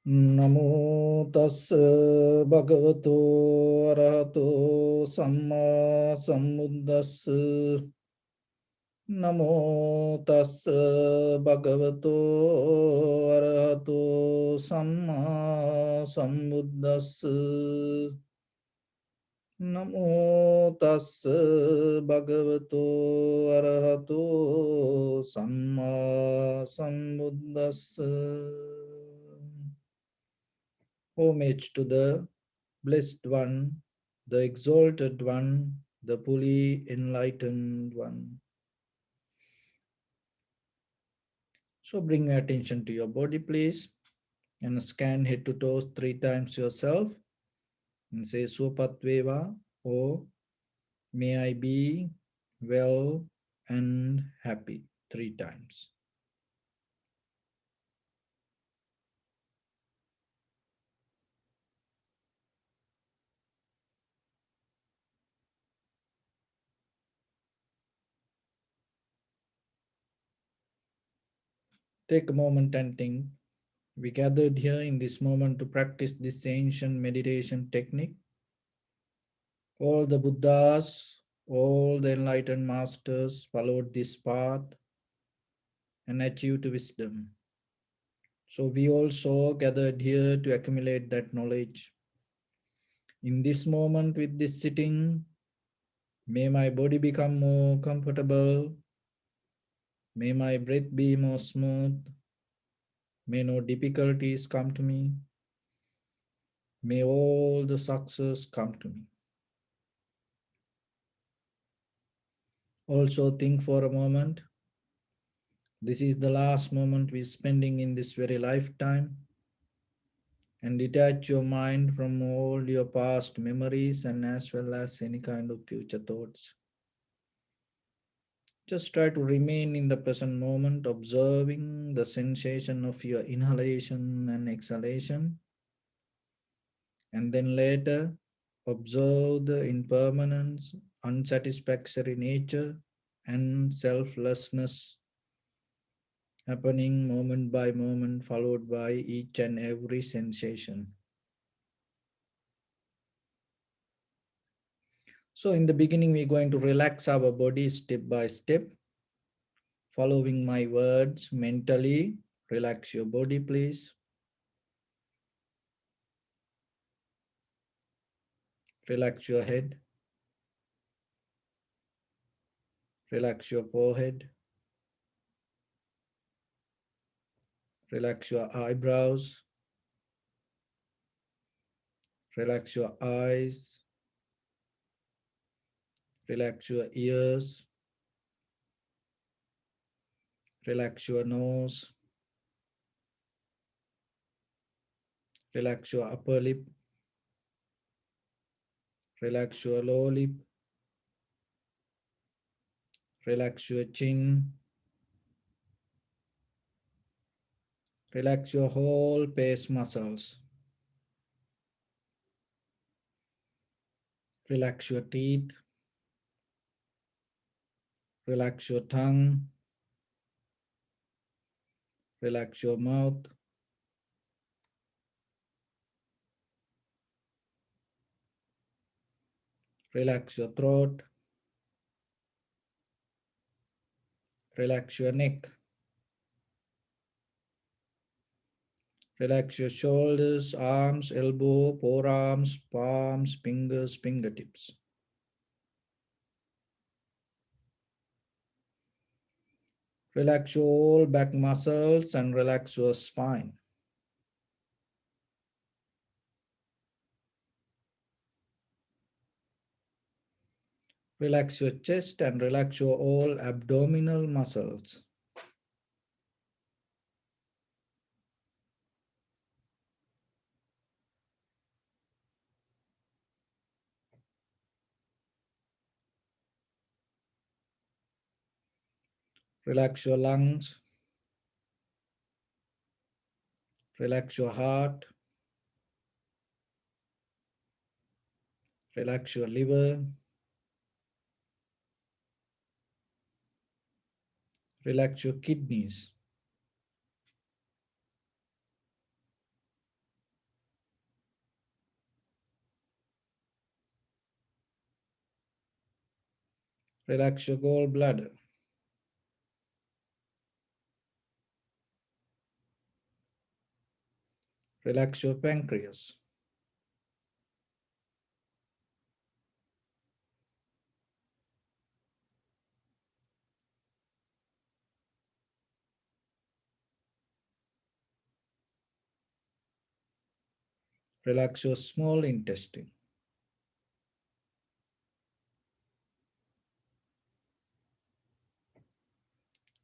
Namo tassa bhagavato arahato samma sambuddhassa. Namo tassa bhagavato arahato samma sambuddhassa. Namo tassa bhagavato arahato samma sambuddhassa. Homage to the Blessed One, the Exalted One, the fully enlightened One. So bring your attention to your body, please, and scan head to toes 3 times yourself and say Supatveva, or may I be well and happy 3 times. Take a moment and think. We gathered here in this moment to practice this ancient meditation technique. All the Buddhas, all the enlightened masters followed this path and achieved wisdom. So we also gathered here to accumulate that knowledge. In this moment with this sitting, may my body become more comfortable. May my breath be more smooth. May no difficulties come to me. May all the success come to me. Also think for a moment. This is the last moment we're spending in this very lifetime. And detach your mind from all your past memories and as well as any kind of future thoughts. Just try to remain in the present moment, observing the sensation of your inhalation and exhalation. And then later, observe the impermanence, unsatisfactory nature, and selflessness happening moment by moment, followed by each and every sensation. So in the beginning, we're going to relax our body step by step, following my words mentally. Relax your body, please. Relax your head. Relax your forehead. Relax your eyebrows. Relax your eyes. Relax your ears. Relax your nose. Relax your upper lip. Relax your lower lip. Relax your chin. Relax your whole face muscles. Relax your teeth. Relax your tongue. Relax your mouth. Relax your throat. Relax your neck. Relax your shoulders, arms, elbow, forearms, palms, fingers, fingertips. Relax your whole back muscles and relax your spine. Relax your chest and relax your all abdominal muscles. Relax your lungs. Relax your heart. Relax your liver. Relax your kidneys. Relax your gallbladder. Relax your pancreas. Relax your small intestine.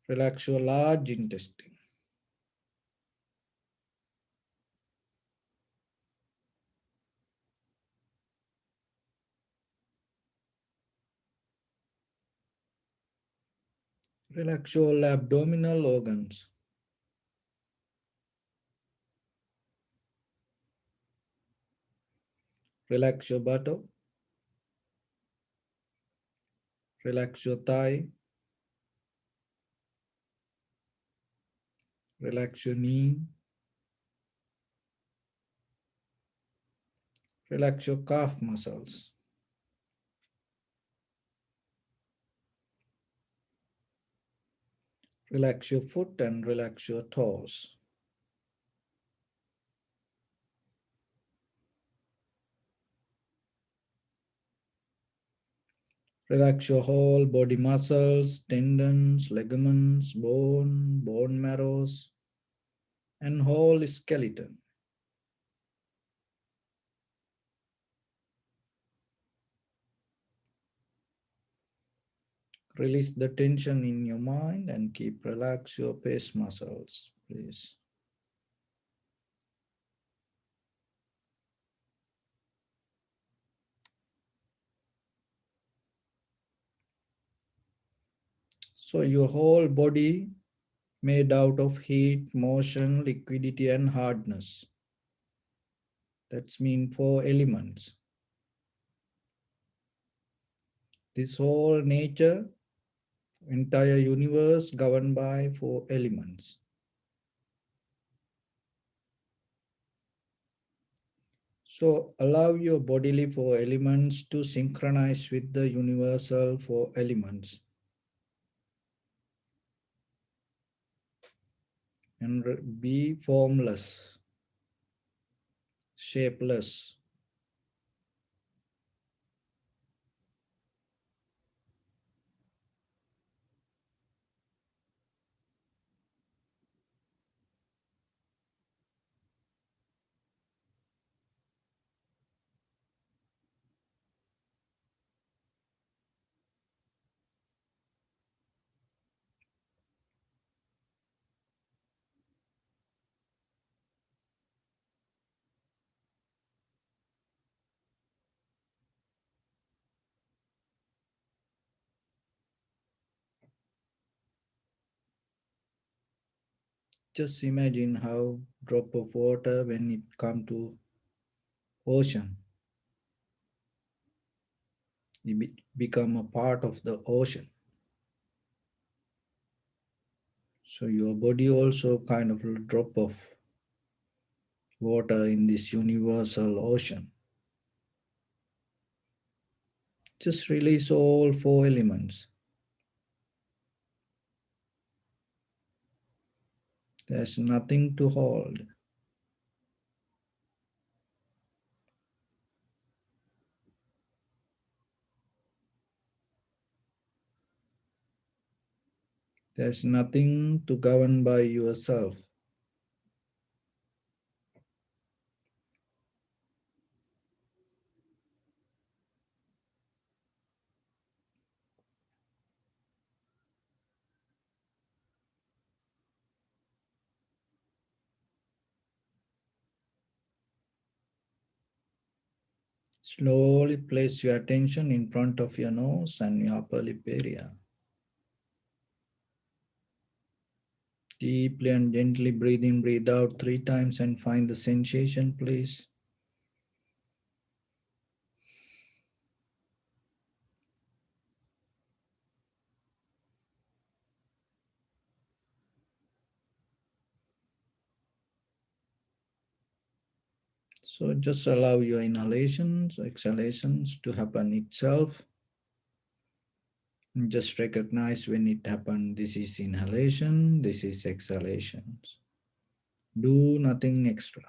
Relax your large intestine. Relax all abdominal organs. Relax your buttock. Relax your thigh. Relax your knee. Relax your calf muscles. Relax your foot and relax your toes. Relax your whole body muscles, tendons, ligaments, bone marrows, and whole skeleton. Release the tension in your mind and keep relax your face muscles, please. So your whole body made out of heat, motion, liquidity, and hardness. That's mean four elements. This whole nature, entire universe governed by four elements. So allow your bodily four elements to synchronize with the universal four elements and be formless, shapeless. Just imagine how drop of water when it come to ocean, it become a part of the ocean. So your body also kind of a drop of water in this universal ocean. Just release all four elements. There's nothing to hold. There's nothing to govern by yourself. Slowly place your attention in front of your nose and your upper lip area. Deeply and gently breathe in, breathe out 3 times and find the sensation, please. So just allow your inhalations, exhalations to happen itself. Just recognize when it happened. This is inhalation, this is exhalations. Do nothing extra.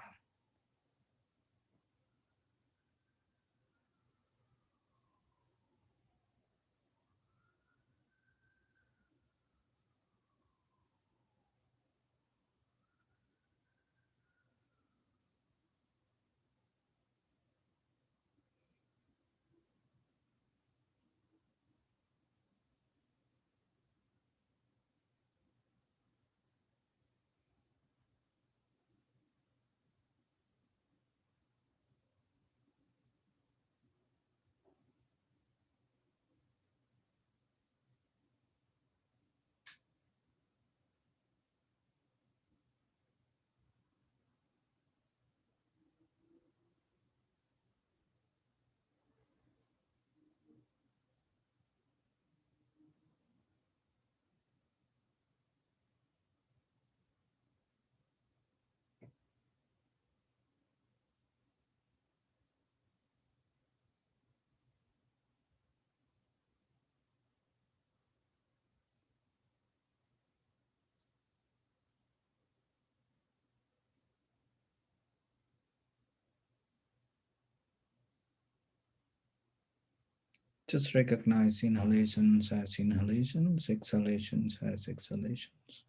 Just recognize inhalations as inhalations, exhalations as exhalations.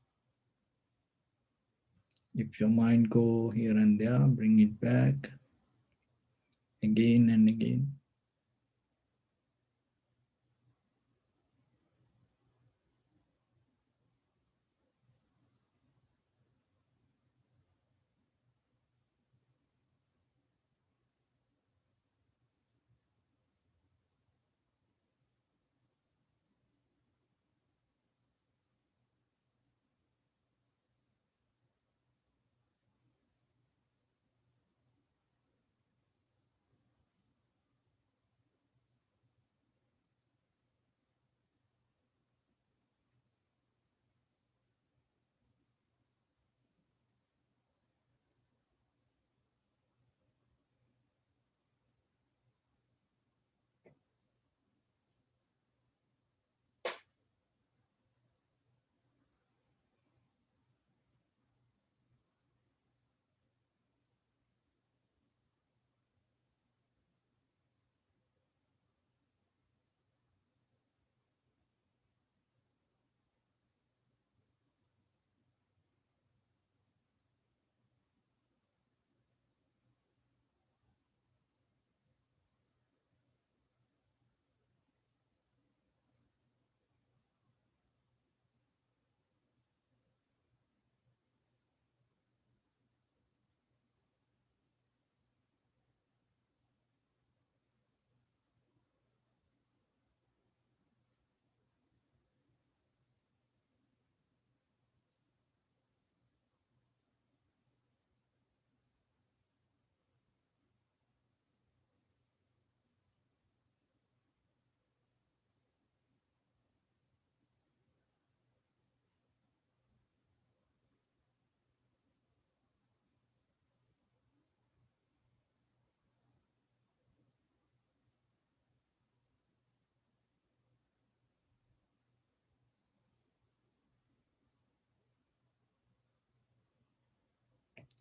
If your mind go here and there, bring it back again and again.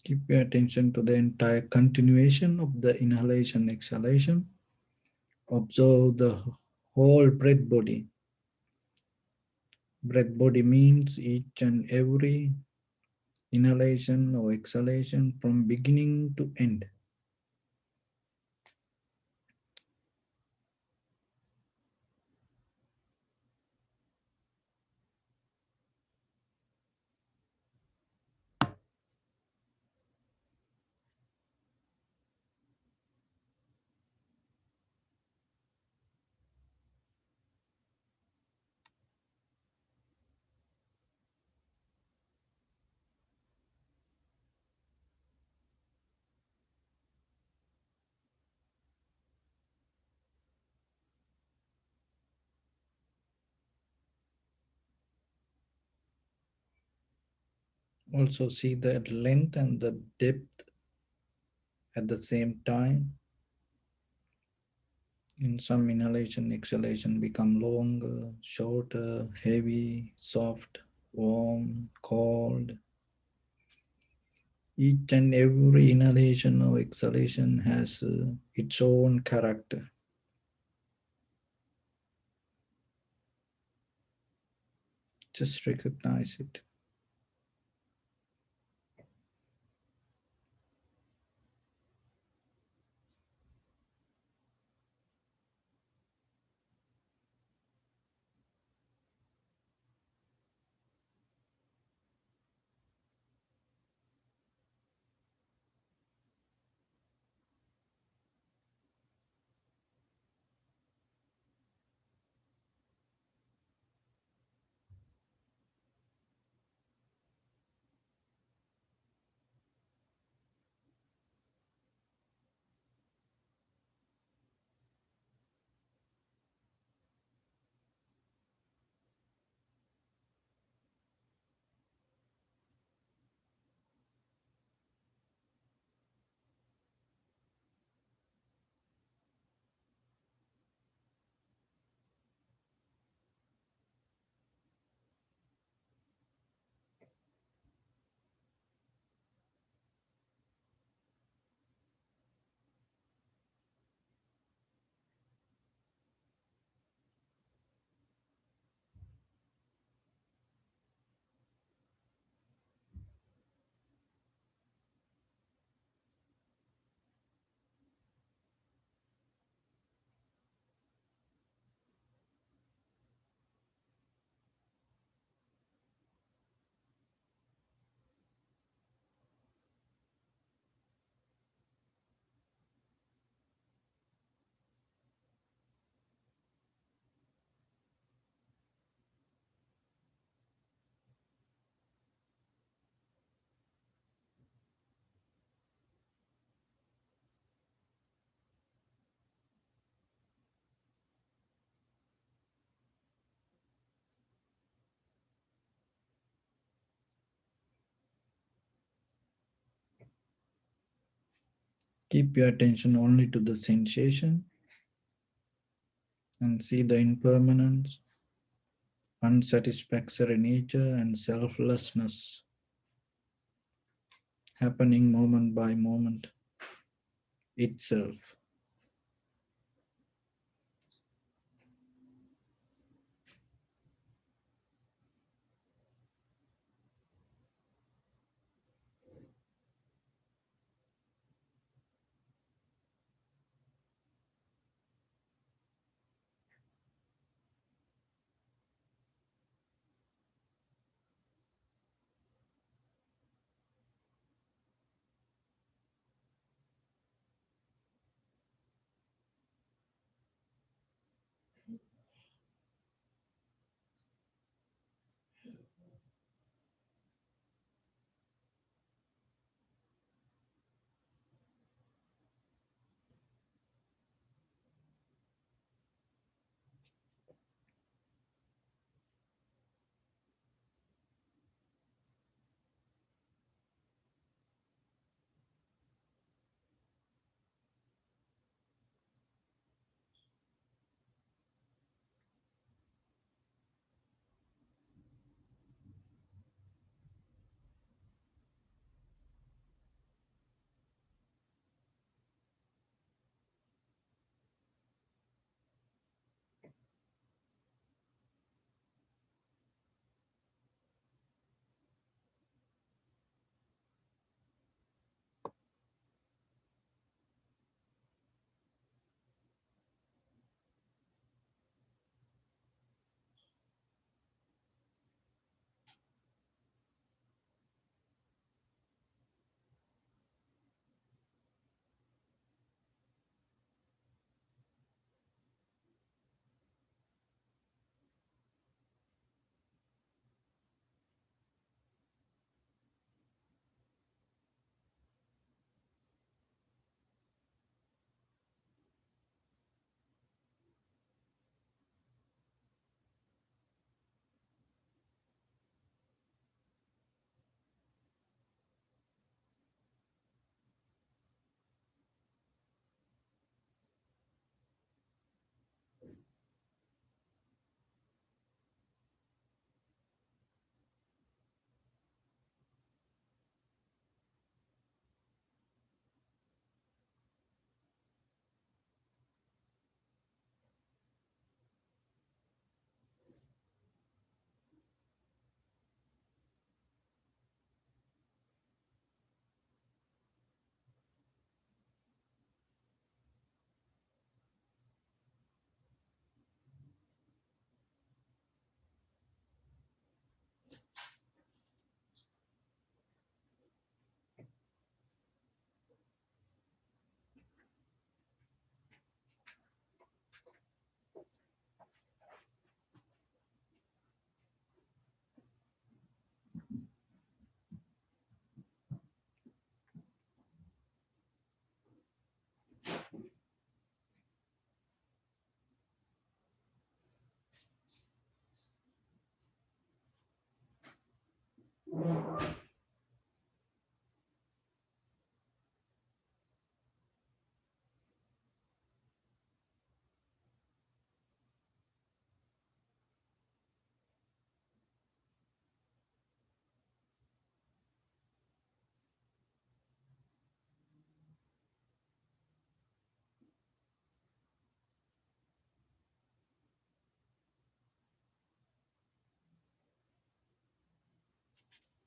Keep your attention to the entire continuation of the inhalation, exhalation. Observe the whole breath body. Breath body means each and every inhalation or exhalation from beginning to end. Also see the length and the depth at the same time. In some, inhalation, exhalation become longer, shorter, heavy, soft, warm, cold. Each and every inhalation or exhalation has its own character. Just recognize it. Keep your attention only to the sensation and see the impermanence, unsatisfactory nature, and selflessness happening moment by moment itself.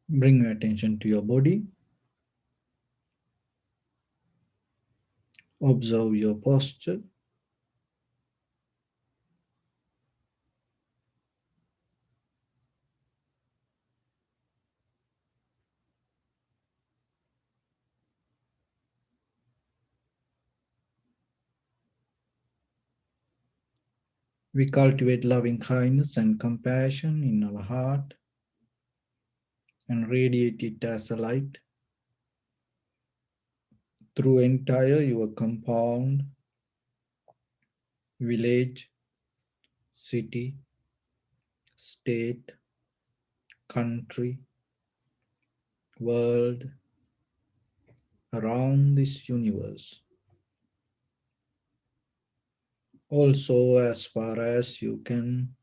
Bring your attention to your body. Observe your posture. We cultivate loving kindness and compassion in our heart and radiate it as a light through entire your compound, village, city, state, country, world, around this universe. Also, as far as you can,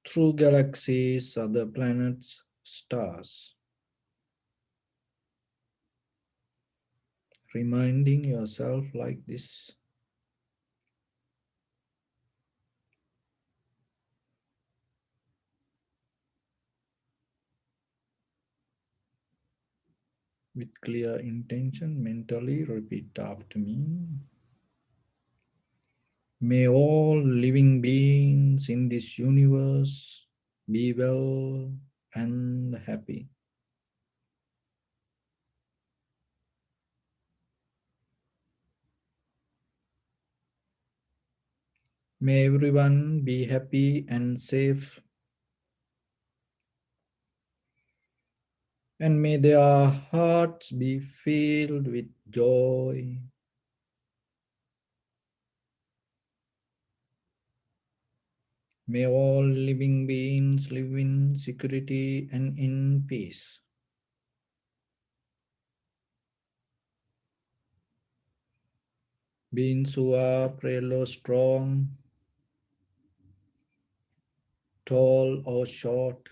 through galaxies, other planets, stars, reminding yourself like this. With clear intention, mentally repeat after me. May all living beings in this universe be well and happy. May everyone be happy and safe, and may their hearts be filled with joy. May all living beings live in security and in peace. Beings who are frail or strong, tall or short,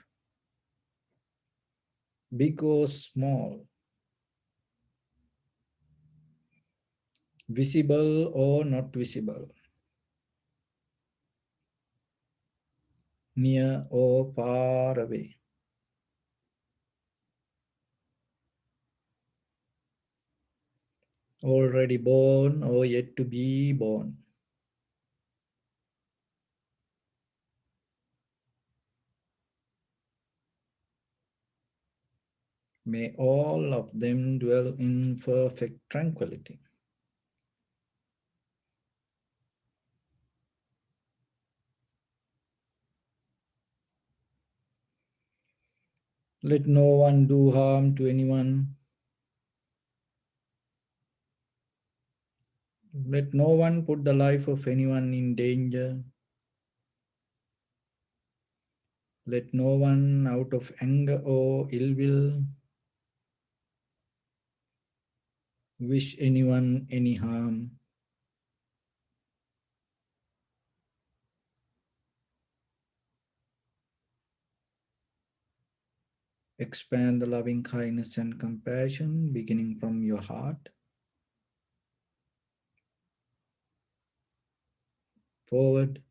big or small, visible or not visible, near or far away, already born or yet to be born. May all of them dwell in perfect tranquility. Let no one do harm to anyone. Let no one put the life of anyone in danger. Let no one, out of anger or ill will, wish anyone any harm. Expand the loving kindness and compassion beginning from your heart forward.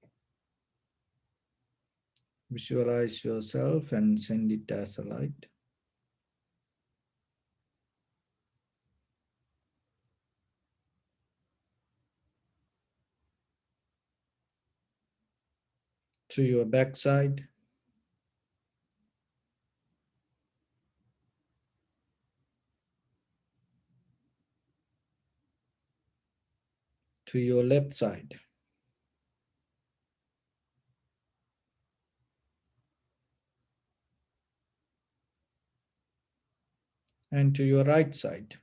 Visualize yourself and send it as a light to your backside, to your left side, and to your right side.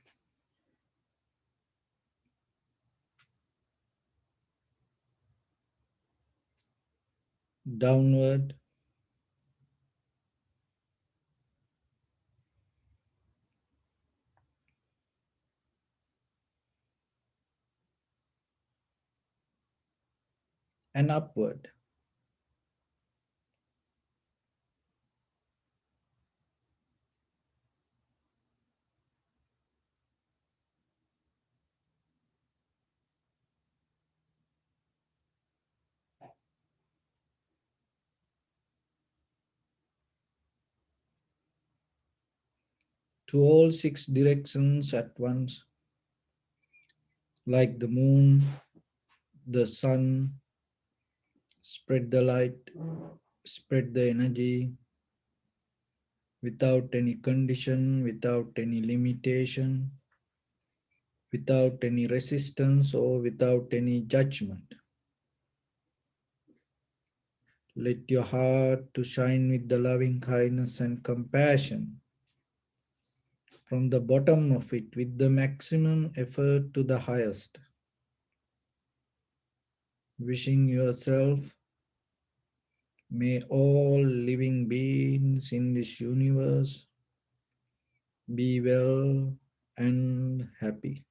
Downward, and upward. to all 6 directions at once, like the moon, the sun, spread the light, spread the energy without any condition, without any limitation, without any resistance or without any judgment. Let your heart to shine with the loving kindness and compassion from the bottom of it with the maximum effort to the highest. Wishing yourself, may all living beings in this universe be well and happy.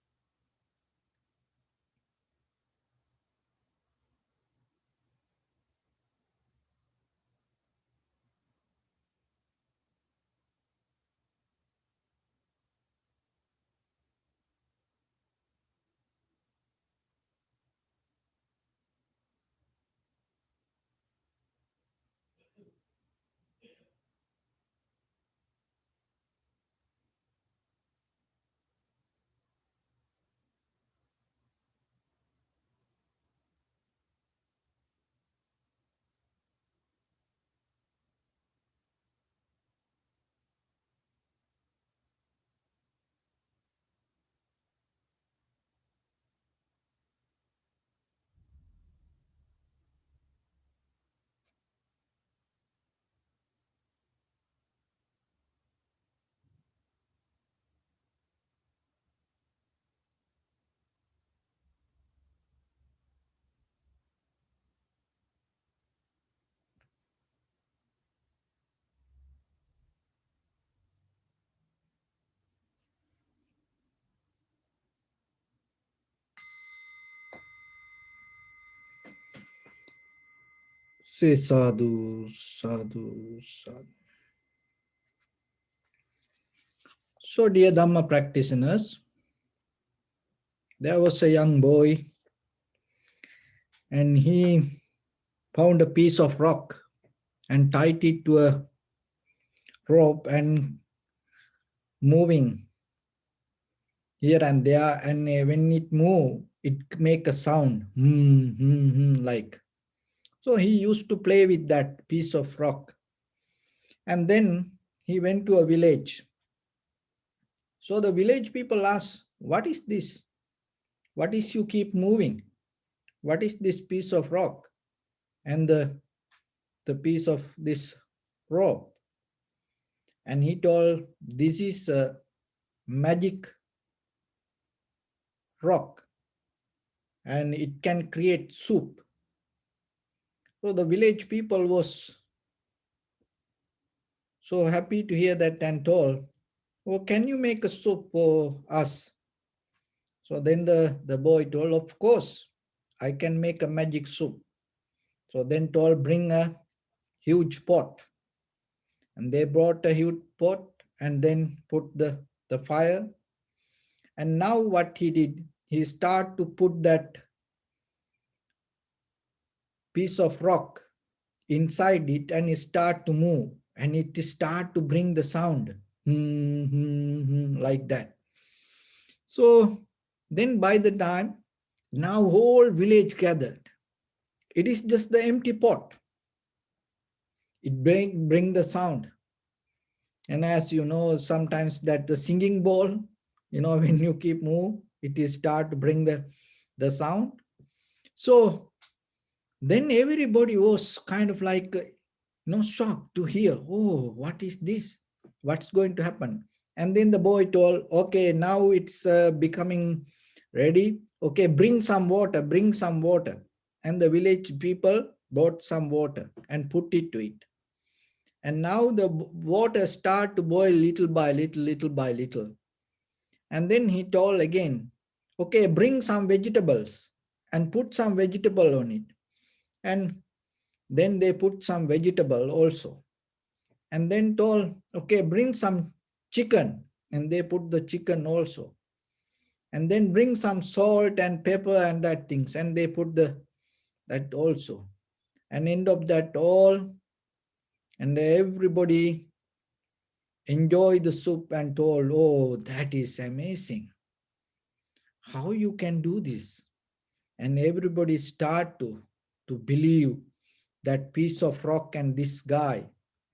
Say sadhu, sadhu, sadhu. So, dear Dhamma practitioners, there was a young boy and he found a piece of rock and tied it to a rope and moving here and there, and when it move it make a sound like. So he used to play with that piece of rock, and then he went to a village. So the village people asked, what is this? What is you keep moving? What is this piece of rock and the piece of this rope? And he told, this is a magic rock and it can create soup. So the village people was so happy to hear that and told, oh, can you make a soup for us? So then the boy told, of course, I can make a magic soup. So then told, bring a huge pot. And they brought a huge pot and then put the fire. And now what he did, he started to put that piece of rock inside it and it start to move and it start to bring the sound like that. So then by the time, now whole village gathered. It is just the empty pot. It bring the sound. And as you know, sometimes that the singing bowl, when you keep move, it is start to bring the sound. So then everybody was kind of like, shocked to hear, oh, what is this? What's going to happen? And then the boy told, okay, now it's becoming ready. Okay, bring some water, bring some water. And the village people brought some water and put it to it. And now the water start to boil little by little, little by little. And then he told again, okay, bring some vegetables and put some vegetable on it. And then they put some vegetable also. And then told, okay, bring some chicken. And they put the chicken also. And then bring some salt and pepper and that things. And they put that also. And end of that all. And everybody enjoy the soup and told, oh, that is amazing. How you can do this? And everybody start to believe that piece of rock and this guy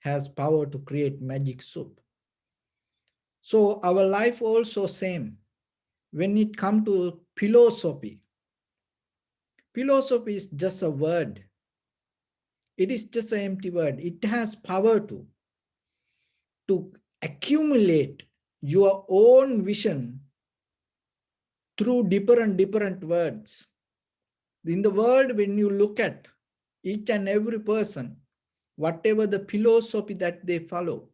has power to create magic soup. So our life also same. When it come to philosophy, philosophy is just a word. It is just an empty word. It has power to accumulate your own vision through different words. In the world, when you look at each and every person, whatever the philosophy that they follow,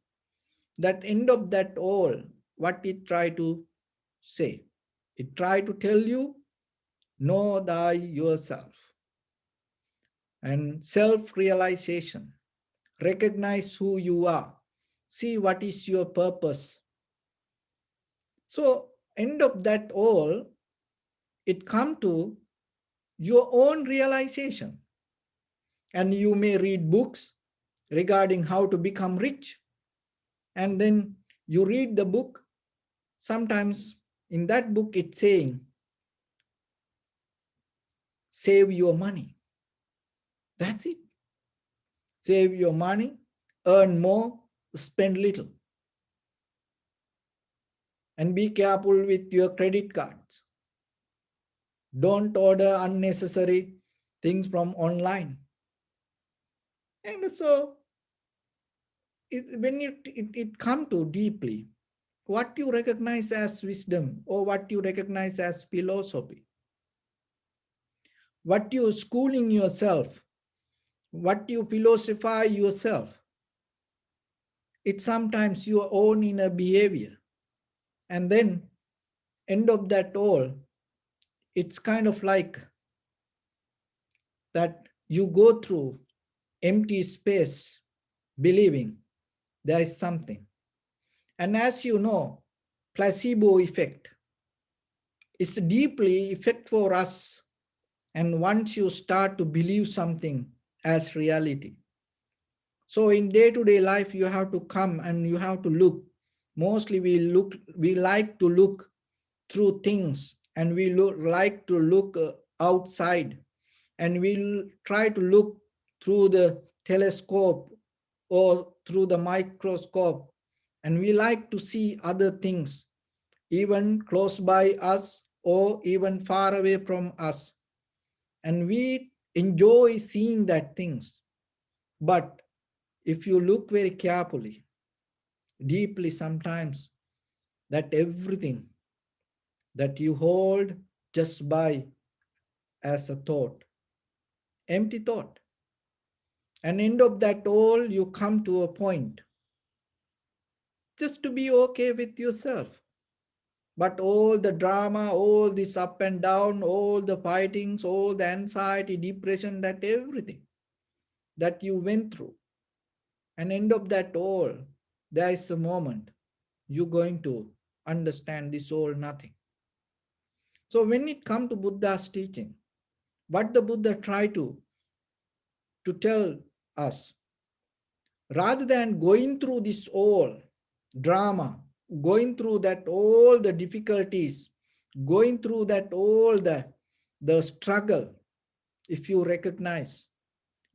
that end of that all, what it try to say, it try to tell you, know thy yourself and self-realization, recognize who you are, see what is your purpose. So end of that all, it come to your own realization. And you may read books regarding how to become rich. And then you read the book. Sometimes in that book, it's saying, save your money. That's it. Save your money, earn more, spend little. And be careful with your credit cards. Don't order unnecessary things from online. And so when it come to deeply, what you recognize as wisdom or what you recognize as philosophy, what you schooling yourself, what you philosophize yourself, it's sometimes your own inner behavior. And then end of that all, it's kind of like that you go through empty space believing there is something. And as you know, placebo effect is deeply effect for us. And once you start to believe something as reality. So in day-to-day life, you have to come and you have to look. Mostly we like to look through things and we like to look outside and we'll try to look through the telescope or through the microscope and we like to see other things even close by us or even far away from us, and we enjoy seeing that things. But if you look very carefully, deeply, sometimes that everything that you hold just by as a thought, empty thought, and end of that all, you come to a point just to be okay with yourself. But all the drama, all this up and down, all the fightings, all the anxiety, depression, that everything that you went through, and end of that all, there is a moment you're going to understand this all nothing. So when it comes to Buddha's teaching, what the Buddha tried to tell us, rather than going through this all drama, going through that all the difficulties, going through that all the struggle, if you recognize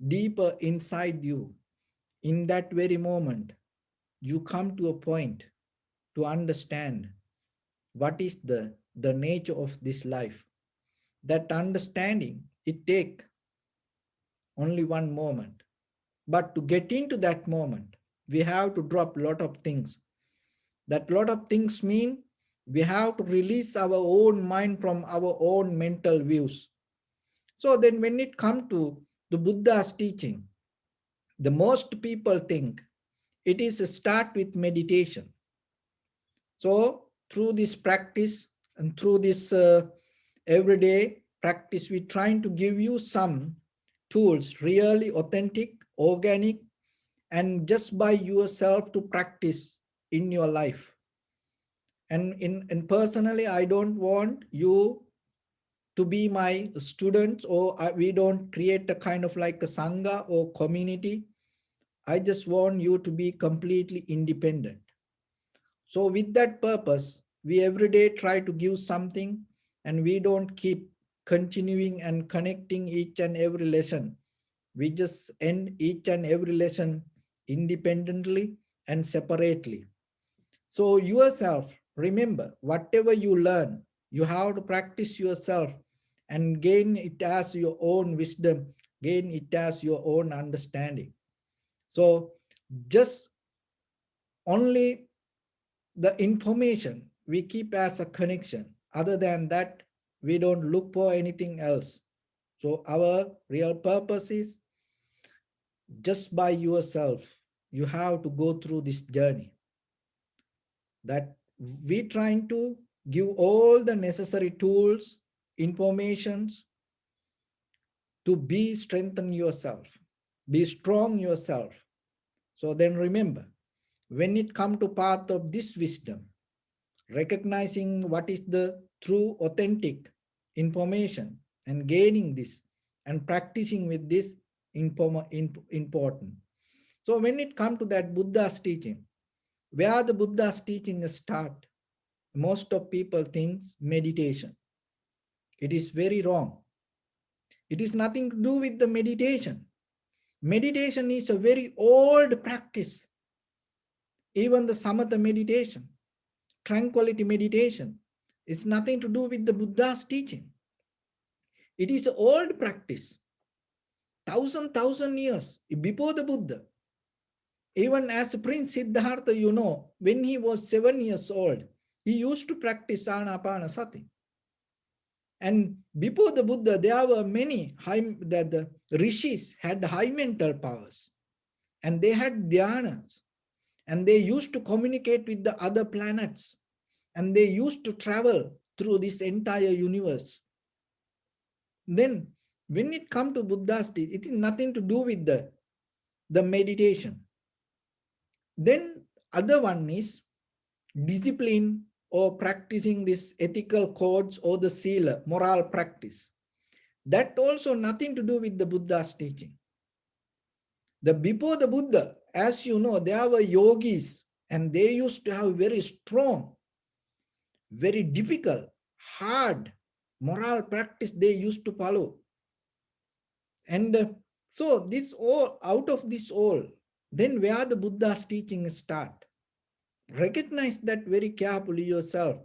deeper inside you, in that very moment, you come to a point to understand what is the nature of this life. That understanding, it take only one moment. But to get into that moment, we have to drop a lot of things. That lot of things mean we have to release our own mind from our own mental views. So then when it comes to the Buddha's teaching, the most people think it is a start with meditation. So through this practice and through this everyday practice, we're trying to give you some tools, really authentic, organic, and just by yourself to practice in your life. And personally, I don't want you to be my students, or we don't create a kind of like a sangha or community. I just want you to be completely independent. So with that purpose, we every day try to give something, and we don't keep continuing and connecting each and every lesson. We just end each and every lesson independently and separately. So yourself, remember, whatever you learn, you have to practice yourself and gain it as your own wisdom, gain it as your own understanding. So just only the information we keep as a connection. Other than that, we don't look for anything else. So our real purpose is just by yourself. You have to go through this journey, that we trying to give all the necessary tools, informations to be strengthen yourself, be strong yourself. So then remember, when it come to path of this wisdom, recognizing what is the true authentic information and gaining this and practicing with this important. So when it come to that Buddha's teaching, where the Buddha's teaching start, most of people think meditation. It is very wrong. It is nothing to do with the meditation. Meditation is a very old practice. Even the samatha meditation, tranquility meditation, is nothing to do with the Buddha's teaching. It is an old practice, thousand years before the Buddha. Even as Prince Siddhartha, when he was 7 years old, he used to practice anapanasati. And before the Buddha, there were many that the rishis had high mental powers, and they had dhyanas, and they used to communicate with the other planets, and they used to travel through this entire universe. Then when it comes to Buddha's teaching, it is nothing to do with the meditation. Then other one is discipline or practicing this ethical codes or the sila, moral practice. That also nothing to do with the Buddha's teaching. Before the Buddha, as you know, there were yogis, and they used to have very strong, very difficult, hard moral practice they used to follow. And so this all, out of this all, then where the Buddha's teaching start? Recognize that very carefully yourself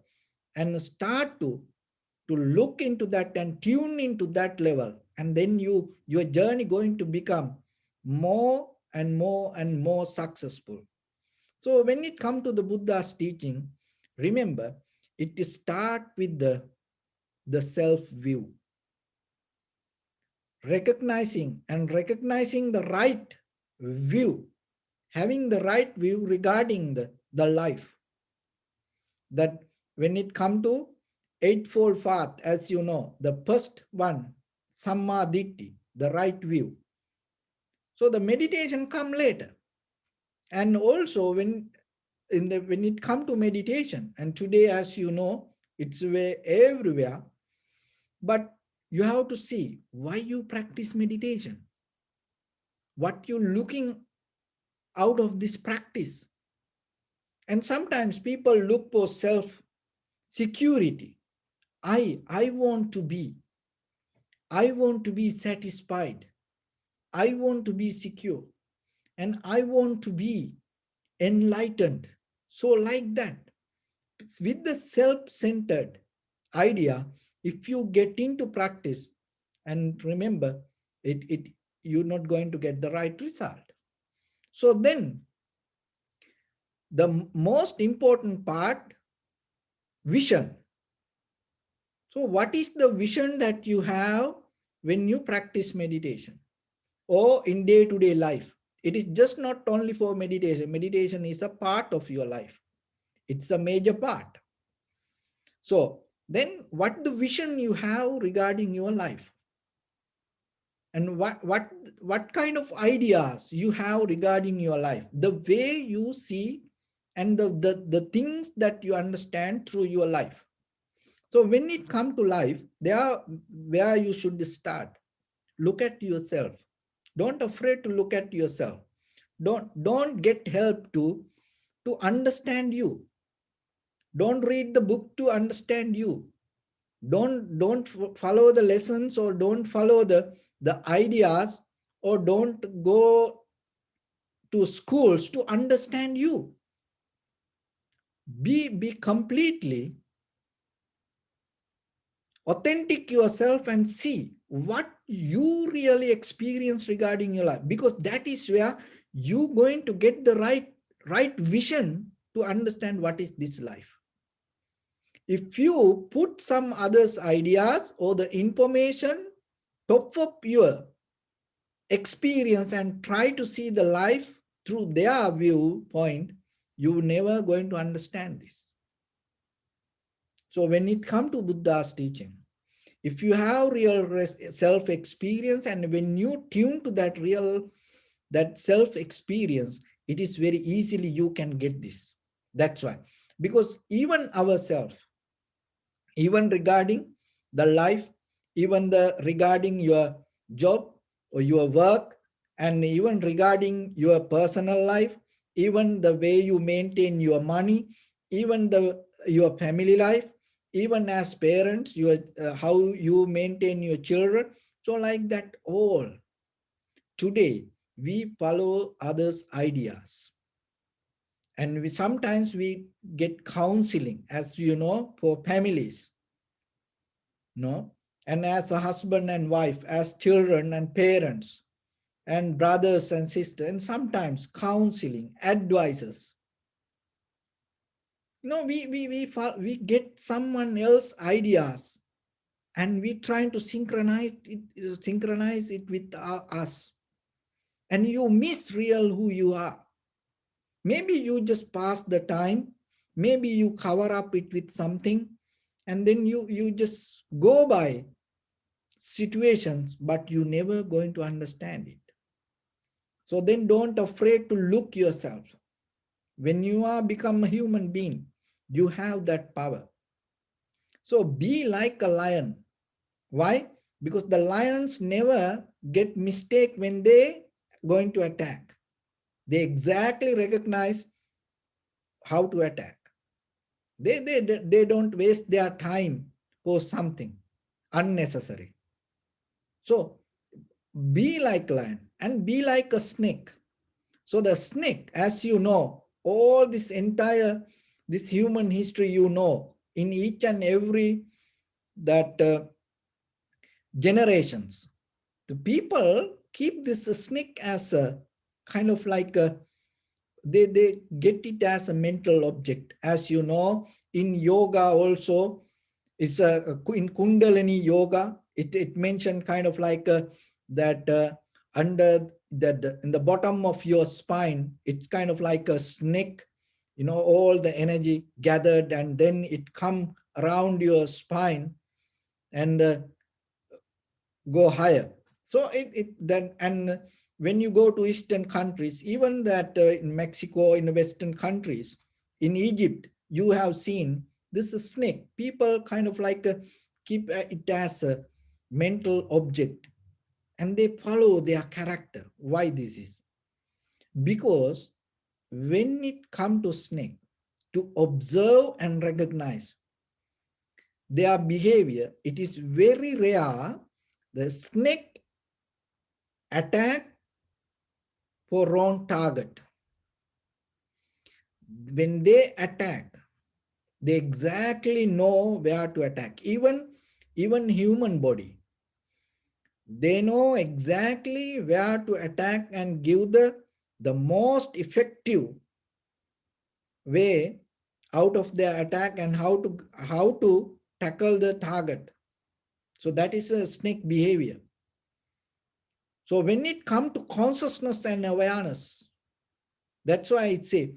and start to look into that and tune into that level. And then your journey going to become more and more and more successful. So when it comes to the Buddha's teaching, remember, it start with the self-view. Recognizing the right view, having the right view regarding the life. That when it comes to eightfold path, as you know, the first one, Samma Ditti, the right view. So the meditation come later. And also when it comes to meditation, and today, as you know, it's everywhere, but you have to see why you practice meditation, what you're looking out of this practice. And sometimes people look for self security. I want to be satisfied. I want to be secure, and I want to be enlightened. So like that, with the self-centered idea, if you get into practice, and remember, you're not going to get the right result. So then the most important part, vision. So what is the vision that you have when you practice meditation or in day-to-day life? It is just not only for meditation. Meditation is a part of your life. It's a major part. So then what the vision you have regarding your life? And what kind of ideas you have regarding your life? The way you see and the things that you understand through your life. So when it comes to life, there where you should start. Look at yourself. Don't afraid to look at yourself. Don't get help to understand you. Don't read the book to understand you. Don't follow the lessons, or don't follow the ideas, or don't go to schools to understand you. Be completely authentic yourself and see what you really experience regarding your life, because that is where you going to get the right vision to understand what is this life. If you put some others ideas or the information top up your experience and try to see the life through their viewpoint, you never going to understand this. So when it comes to Buddha's teaching, if you have real self-experience, and when you tune to that self-experience, it is very easily you can get this. That's why, because even ourselves, even regarding the life, even regarding your job or your work, and even regarding your personal life, even the way you maintain your money, even your family life, even as parents, your how you maintain your children. So like that, all today we follow others' ideas, and sometimes we get counseling, as you know, for families, no, and as a husband and wife, as children and parents, and brothers and sisters, and sometimes counseling advisors. No, we get someone else ideas, and we trying to synchronize it with us, and you miss real who you are. Maybe you just pass the time, maybe you cover up it with something, and then you just go by situations, but you never going to understand it. So then don't afraid to look yourself. When you are become a human being, you have that power. So be like a lion. Why? Because the lions never get mistake when they going to attack. They exactly recognize how to attack. They don't waste their time for something unnecessary. So be like lion and be like a snake. So the snake, as you know, all this human history, you know, in each and every that generations, the people keep this snake as a kind of like a, they get it as a mental object. As you know, in yoga also, it's in Kundalini yoga, it mentioned kind of like that under that in the bottom of your spine, it's kind of like a snake, you know, all the energy gathered, and then it come around your spine and go higher. So it then, and when you go to Eastern countries, even that in Mexico, in the Western countries, in Egypt, you have seen this is snake. People kind of like keep it as a mental object, and they follow their character. Why this is? Because when it come to snake, to observe and recognize their behavior, it is very rare the snake attack for wrong target. When they attack, they exactly know where to attack. Even human body, they know exactly where to attack and give the most effective way out of their attack, and how to tackle the target. So that is a snake behavior. So when it comes to consciousness and awareness, that's why I say,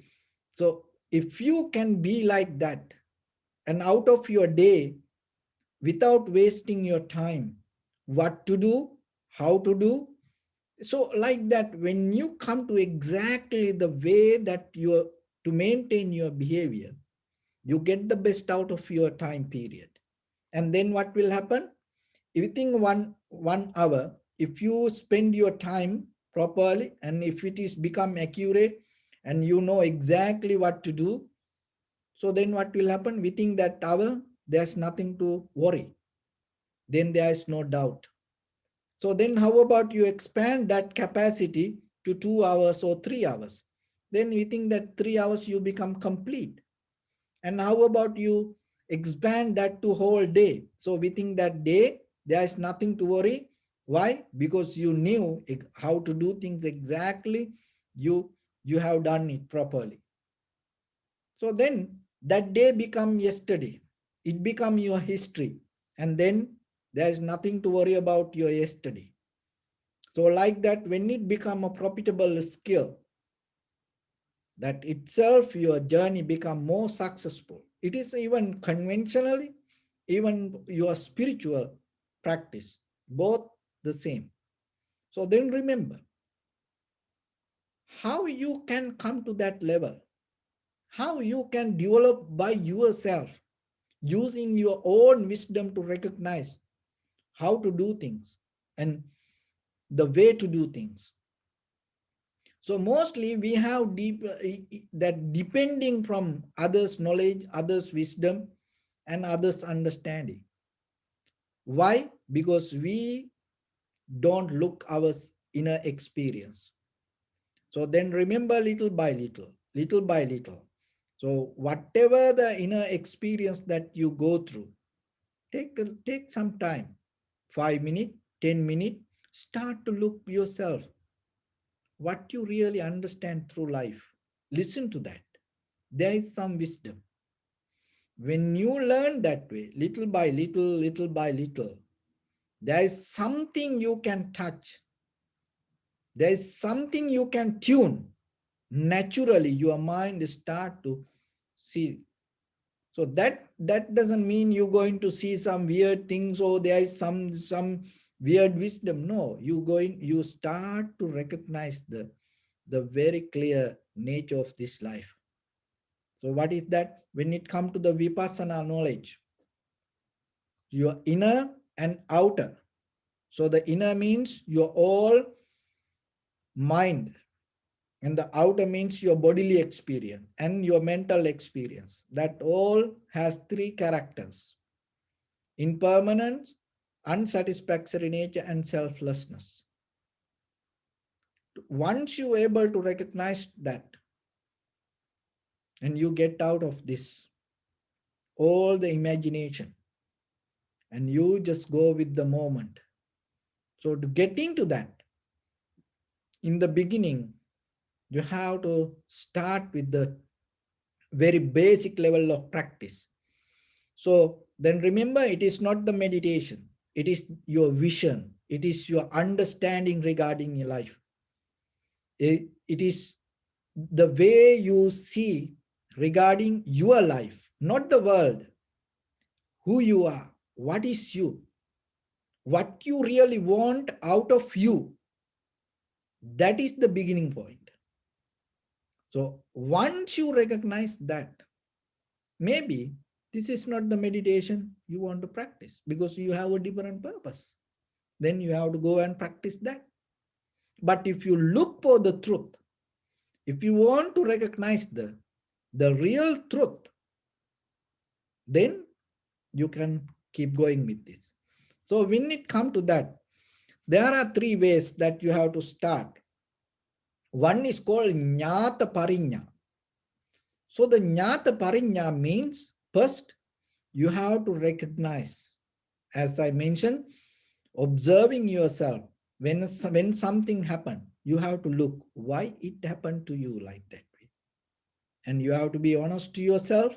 so if you can be like that, and out of your day, without wasting your time, what to do, how to do. So like that, when you come to exactly the way that you're to maintain your behavior, you get the best out of your time period. And then what will happen? Within one hour, if you spend your time properly, and if it is become accurate, and you know exactly what to do, So then what will happen? Within that hour, there's nothing to worry. Then there is no doubt. So then how about you expand that capacity to 2 hours or 3 hours? Then within that 3 hours, you become complete. And how about you expand that to whole day? So within that day, there is nothing to worry. Why? Because you knew how to do things exactly. You have done it properly. So then that day become yesterday. It become your history. And then there is nothing to worry about your yesterday. So like that, when it become a profitable skill, that itself your journey become more successful. It is even conventionally, even your spiritual practice, both the same. So then remember how you can come to that level, how you can develop by yourself using your own wisdom to recognize how to do things and the way to do things. So mostly we have that depending from others' knowledge, others' wisdom, and others' understanding. Why? Because we don't look our inner experience. So then remember little by little, little by little. So whatever the inner experience that you go through, take some time, 5 minutes, 10 minutes, start to look yourself, what you really understand through life. Listen to that. There is some wisdom. When you learn that way, little by little, there is something you can touch. There is something you can tune. Naturally, your mind start to see. So that doesn't mean you're going to see some weird things or there is some weird wisdom. No, you start to recognize the very clear nature of this life. So what is that? When it comes to the vipassana knowledge, your inner and outer. So the inner means your all mind, and the outer means your bodily experience and your mental experience. That all has three characters: impermanence, unsatisfactory nature, and selflessness. Once you're able to recognize that, and you get out of this, all the imagination, and you just go with the moment. So to get into that, in the beginning, you have to start with the very basic level of practice. So then remember, it is not the meditation, it is your vision, it is your understanding regarding your life. It is the way you see regarding your life, not the world, who you are, what is you, what you really want out of you. That is the beginning point. So once you recognize that, maybe this is not the meditation you want to practice because you have a different purpose. Then you have to go and practice that. But if you look for the truth, if you want to recognize the real truth, then you can keep going with this. So when it comes to that, there are three ways that you have to start. One is called Jnata Parinya. So the Jnata Parinya means first you have to recognize, as I mentioned, observing yourself. When something happened, you have to look why it happened to you like that way. And you have to be honest to yourself,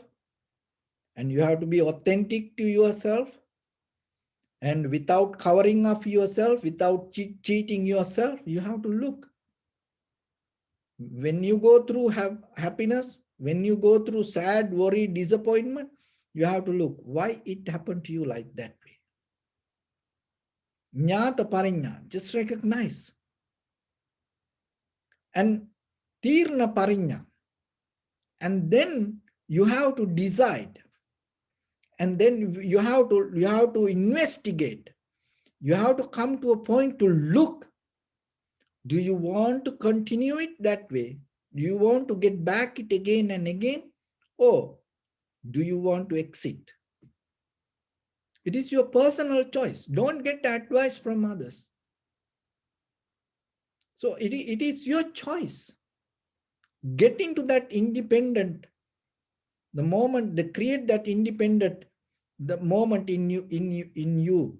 and you have to be authentic to yourself, and without covering up yourself, without cheating yourself, you have to look. When you go through happiness, when you go through sad, worry, disappointment, you have to look why it happened to you like that way. Jnata Parinya, just recognize. And Tirna Parinya, and then you have to decide, and then you have to investigate. You have to come to a point to look. Do you want to continue it that way? Do you want to get back it again and again? Or Do you want to exit? It is your personal choice. Don't get advice from others. So it is your choice. Get into that independent. The moment they create that independent, the moment in you.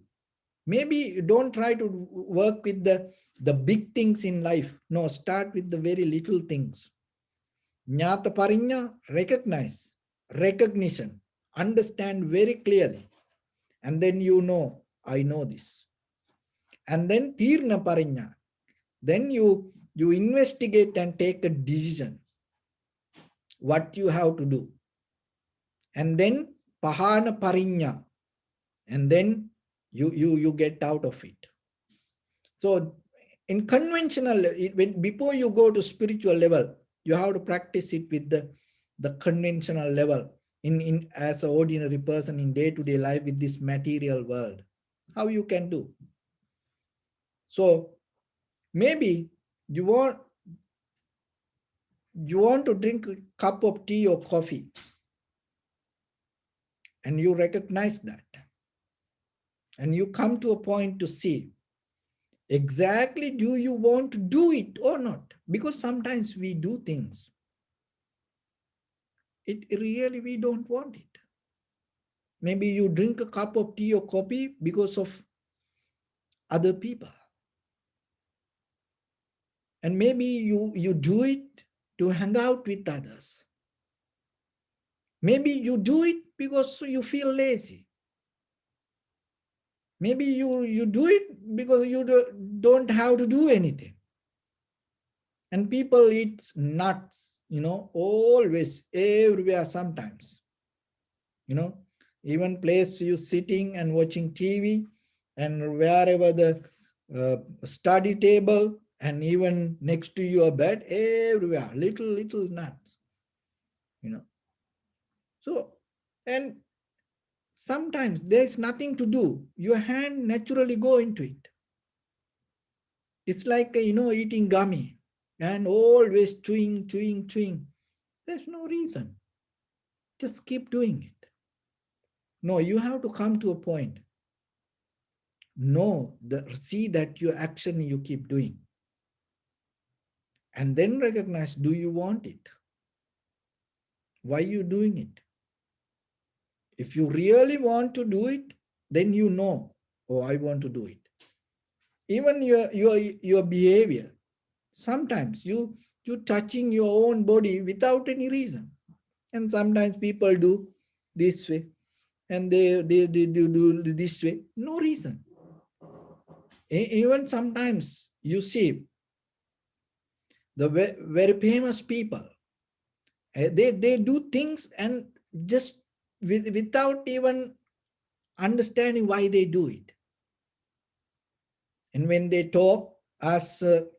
Maybe you don't try to work with the big things in life. No, start with the very little things. Jnata parinya, recognize, recognition, understand very clearly. And then you know, I know this. And then tirna parinya, then you investigate and take a decision what you have to do. And then pahana parinya, and then you get out of it. So in conventional, before you go to spiritual level, you have to practice it with the conventional level in as an ordinary person in day-to-day life with this material world. How you can do? So maybe you want to drink a cup of tea or coffee, and you recognize that, and you come to a point to see exactly, do you want to do it or not? Because sometimes we do things, it really we don't want it. Maybe you drink a cup of tea or coffee because of other people, and maybe you do it to hang out with others. Maybe you do it because you feel lazy. Maybe you do it because you don't have to do anything. And people eat nuts, always, everywhere, sometimes. Even place you sitting and watching TV, and wherever the study table, and even next to your bed, everywhere, little nuts. So, and sometimes there's nothing to do. Your hand naturally go into it. It's like, eating gummy and always chewing. There's no reason. Just keep doing it. No, you have to come to a point. No, see that your action you keep doing. And then recognize, do you want it? Why are you doing it? If you really want to do it, then you know, oh, I want to do it. Even your behavior. Sometimes you touching your own body without any reason. And sometimes people do this way, and they do this way, no reason. Even sometimes you see the very famous people, they do things and just without even understanding why they do it. And when they talk as the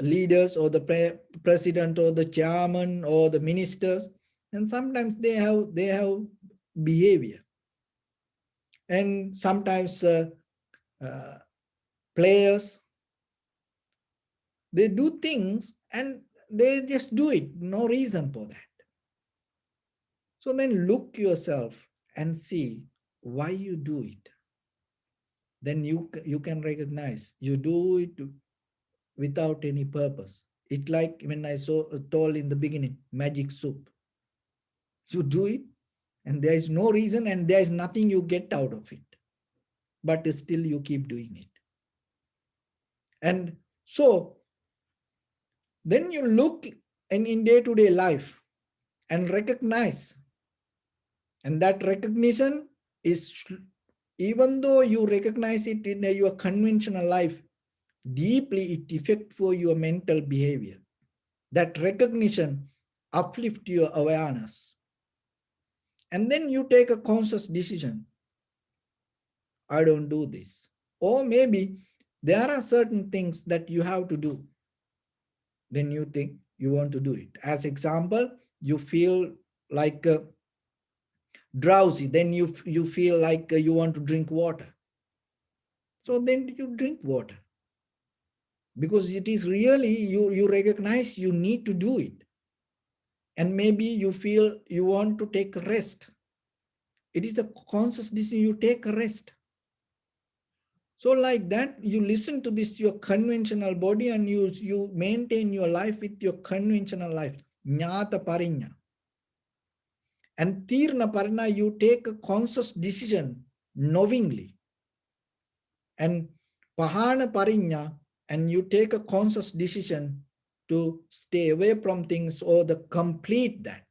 leaders or the president or the chairman or the ministers, and sometimes they have behavior, and sometimes uh, players, they do things and they just do it, no reason for that. So then look yourself and see why you do it. Then you can recognize you do it without any purpose. It like when I told in the beginning, magic soup. You do it and there is no reason and there is nothing you get out of it. But still you keep doing it. And so then you look in day-to-day life and recognize. And that recognition is, even though you recognize it in your conventional life, deeply it affects for your mental behavior. That recognition uplift your awareness. And then you take a conscious decision. I don't do this. Or maybe there are certain things that you have to do. Then you think you want to do it. As example, you feel like drowsy. Then you feel like you want to drink water. So then you drink water. Because it is really, you recognize you need to do it. And maybe you feel you want to take a rest. It is the conscious decision. You take a rest. So like that, you listen to this, your conventional body, and you maintain your life with your conventional life. Jnata parinya. And tirna parina, you take a conscious decision knowingly. And pahana parinya, and you take a conscious decision to stay away from things or the complete that.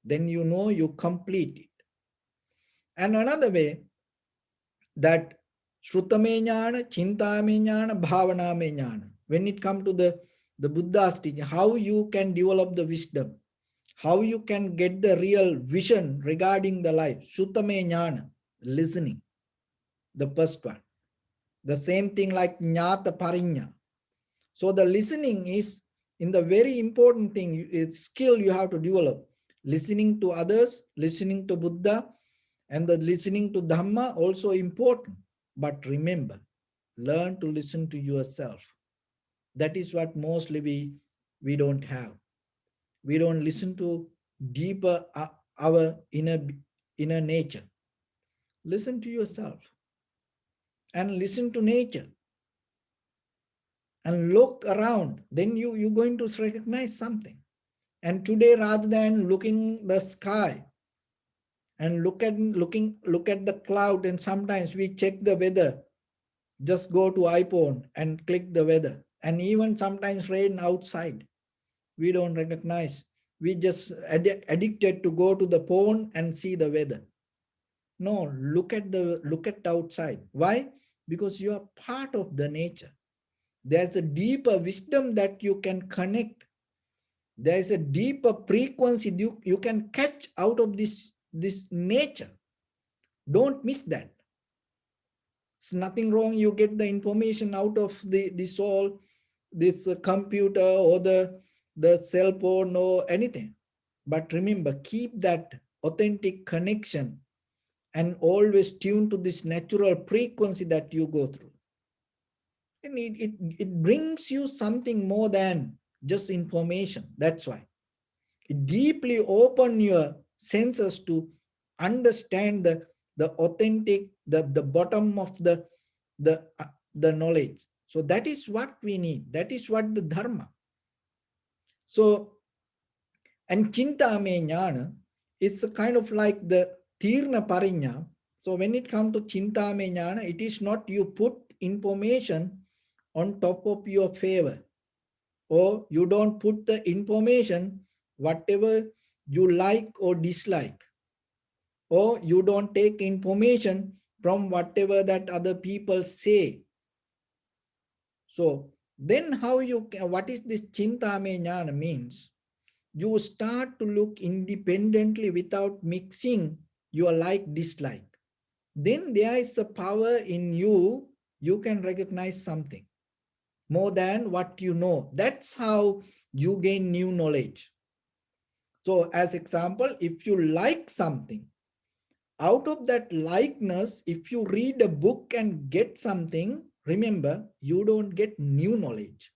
Then you know you complete it. And another way, that Shrutame jnana, Chintame jnana, Bhavaname jnana. When it comes to the Buddha's teaching, how you can develop the wisdom, how you can get the real vision regarding the life. Shrutame jnana, listening, the first one. The same thing like Jnata Parinya. So the listening is in the very important thing, it's skill you have to develop. Listening to others, listening to Buddha, and the listening to Dhamma also important. But remember, learn to listen to yourself. That is what mostly we don't have. We don't listen to deeper our inner nature. Listen to yourself and listen to nature and look around. Then you're going to recognize something. And today, rather than looking the sky and look at the cloud, and sometimes we check the weather, just go to iPhone and click the weather, and even sometimes rain outside, we don't recognize. We just addicted to go to the phone and see the weather. No, look at outside. Why? Because you are part of the nature. There's a deeper wisdom that you can connect. There's a deeper frequency you can catch out of this nature. Don't miss that. It's nothing wrong. You get the information out of the soul, this computer or the cell phone or anything. But remember, keep that authentic connection and always tune to this natural frequency that you go through. And it brings you something more than just information. That's why. It deeply open your senses to understand the authentic, the bottom of the knowledge. So that is what we need. That is what the dharma. So, and chintame jnana is a kind of like the tirna parinya. So when it comes to chintame jnana, it is not you put information on top of your favor, or you don't put the information whatever you like or dislike, or you don't take information from whatever that other people say. So then how you can, what is this chintame jnana means? You start to look independently without mixing your like dislike. Then there is a power in you. You can recognize something more than what you know. That's how you gain new knowledge. So as example, if you like something, out of that likeness, if you read a book and get something, remember, you don't get new knowledge.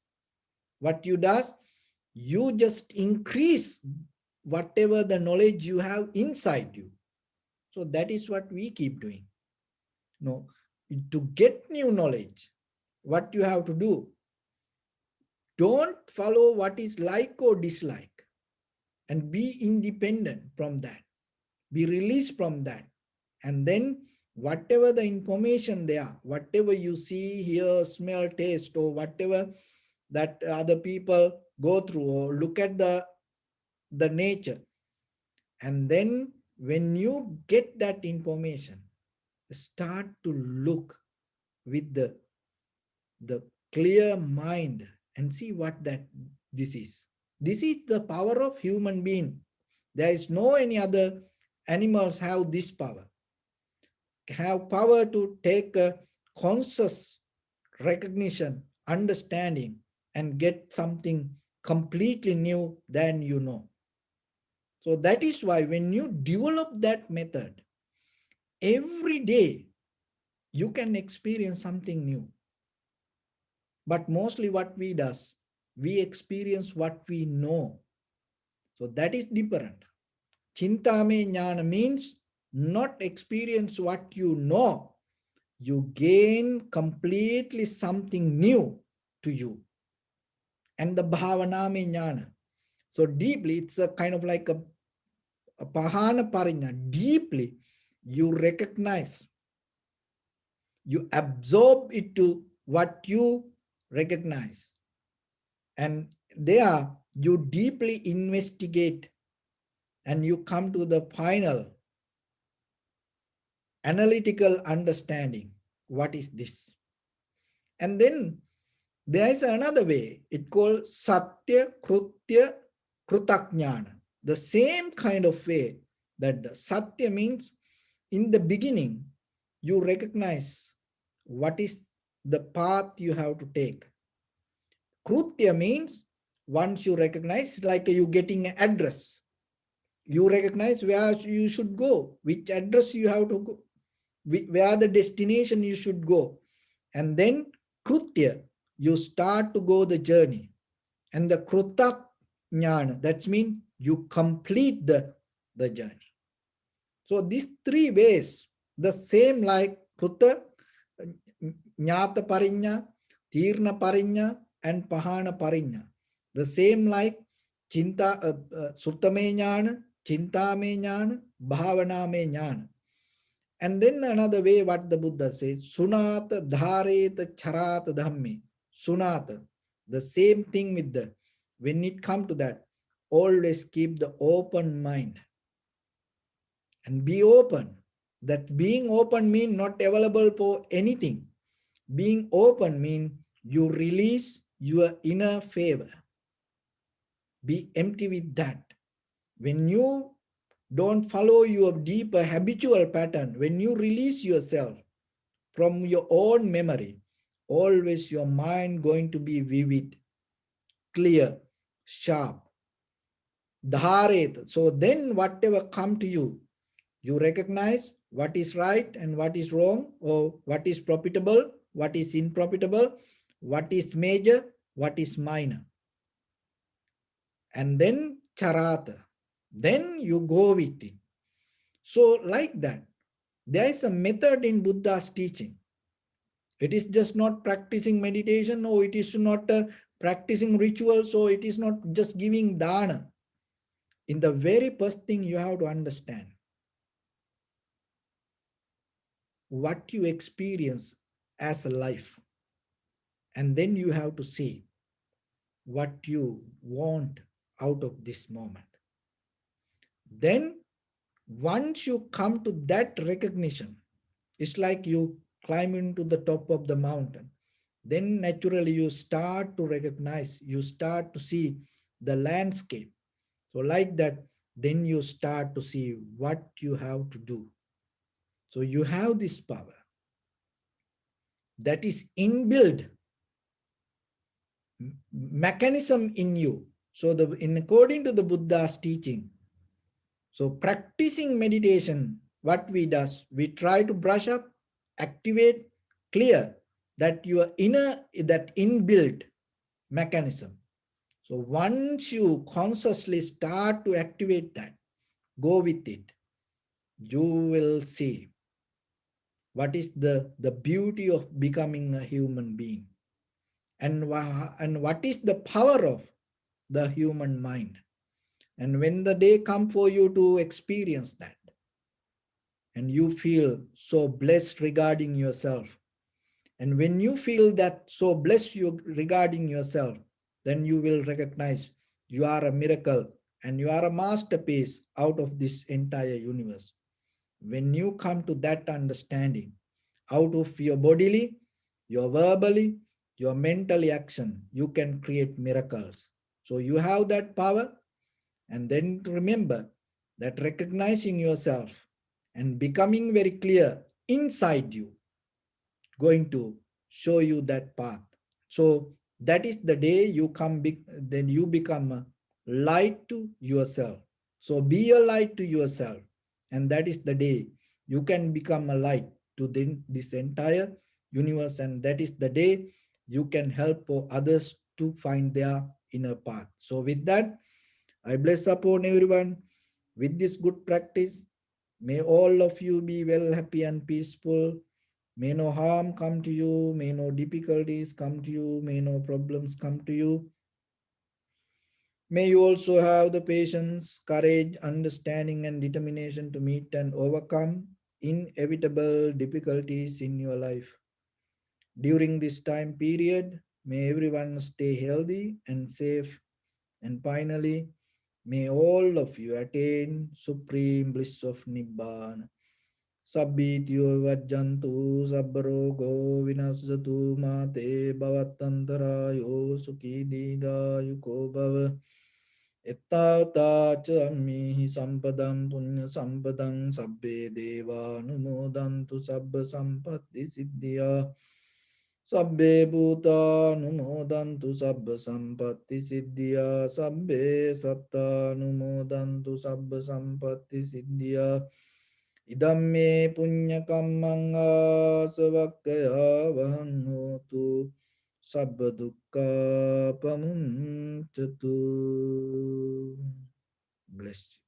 What you does, you just increase whatever the knowledge you have inside you. So that is what we keep doing. No, to get new knowledge, what you have to do, don't follow what is like or dislike, and be independent from that. Be released from that. And then whatever the information there, whatever you see, hear, smell, taste, or whatever that other people go through, or look at the nature. And then when you get that information, start to look with the clear mind and see what this is. This is the power of human being. There is no any other animals have this power. Have power to take a conscious recognition, understanding, and get something completely new than you know. So that is why when you develop that method, every day you can experience something new. But mostly what we does, we experience what we know. So that is different. Chintame jnana means not experience what you know, you gain completely something new to you. And the bhavana me jnana. So deeply, it's a kind of like a pahana parinya. Deeply, you recognize, you absorb it to what you recognize. And there, you deeply investigate and you come to the final analytical understanding. What is this? And then there is another way. It called Satya Krutya Krutakjnana. The same kind of way that the Satya means in the beginning, you recognize what is the path you have to take. Krutya means once you recognize, like you getting an address. You recognize where you should go, which address you have to go, where the destination you should go. And then Krutya, you start to go the journey. And the Krutak Jnana, that means you complete the journey. So these three ways, the same like Kruta, Jnata Parinya, Tirna Parinya, and Pahana Parinya. The same like Chinta, Suttame Jnana, Chintame Jnana, Bhavaname Jnana. And then another way what the Buddha says, Sunata Dhareta Charata Dhammi. Sunata. The same thing with the, when it comes to that, always keep the open mind and be open. That being open means not available for anything. Being open means you release your inner favor. Be empty with that. When you don't follow your deeper habitual pattern, when you release yourself from your own memory, always your mind going to be vivid, clear, sharp. Dharet. So then whatever come to you, you recognize what is right and what is wrong, or what is profitable, what is unprofitable, what is major, what is minor. And then charata. Then you go with it. So like that, there is a method in Buddha's teaching. It is just not practicing meditation, or it is not practicing rituals, so it is not just giving dana. In the very first thing you have to understand what you experience as a life. And then you have to see what you want out of this moment. Then once you come to that recognition, it's like you climb into the top of the mountain. Then naturally you start to recognize, you start to see the landscape. So like that, then you start to see what you have to do. So you have this power that is inbuilt mechanism in you. So according to the Buddha's teaching, so practicing meditation, what we does, we try to brush up, activate, clear that your inner, that inbuilt mechanism. So once you consciously start to activate that, go with it, you will see what is the beauty of becoming a human being, and what is the power of the human mind. And when the day come for you to experience that, and you feel so blessed regarding yourself, and when you feel that so blessed you regarding yourself, then you will recognize you are a miracle and you are a masterpiece out of this entire universe. When you come to that understanding, out of your bodily, your verbally, your mentally action, you can create miracles. So you have that power. And then remember that recognizing yourself and becoming very clear inside you, going to show you that path. So that is the day you come, then you become a light to yourself. So be a light to yourself. And that is the day you can become a light to this entire universe. And that is the day you can help others to find their inner path. So with that, I bless upon everyone with this good practice. May all of you be well, happy, and peaceful. May no harm come to you. May no difficulties come to you. May no problems come to you. May you also have the patience, courage, understanding, and determination to meet and overcome inevitable difficulties in your life. During this time period, may everyone stay healthy and safe. And finally, may all of you attain supreme bliss of Nibbana. Sabbityo vajjantu sabbarogo vinasatu mate bhavatantarayo sukhi didayuko bhava. Ettavata cha ammihi sampadam punya sampadam sabbe deva numodantu sabba sampatti siddhya. Sabbe bhuta numodantu sabba sampatti siddhya. Sabbe satta numodantu sabba sampatti siddhya. Idamme punya kammang asavakkaya vahang hotu sabba dukkha pamuncatu. Bless you.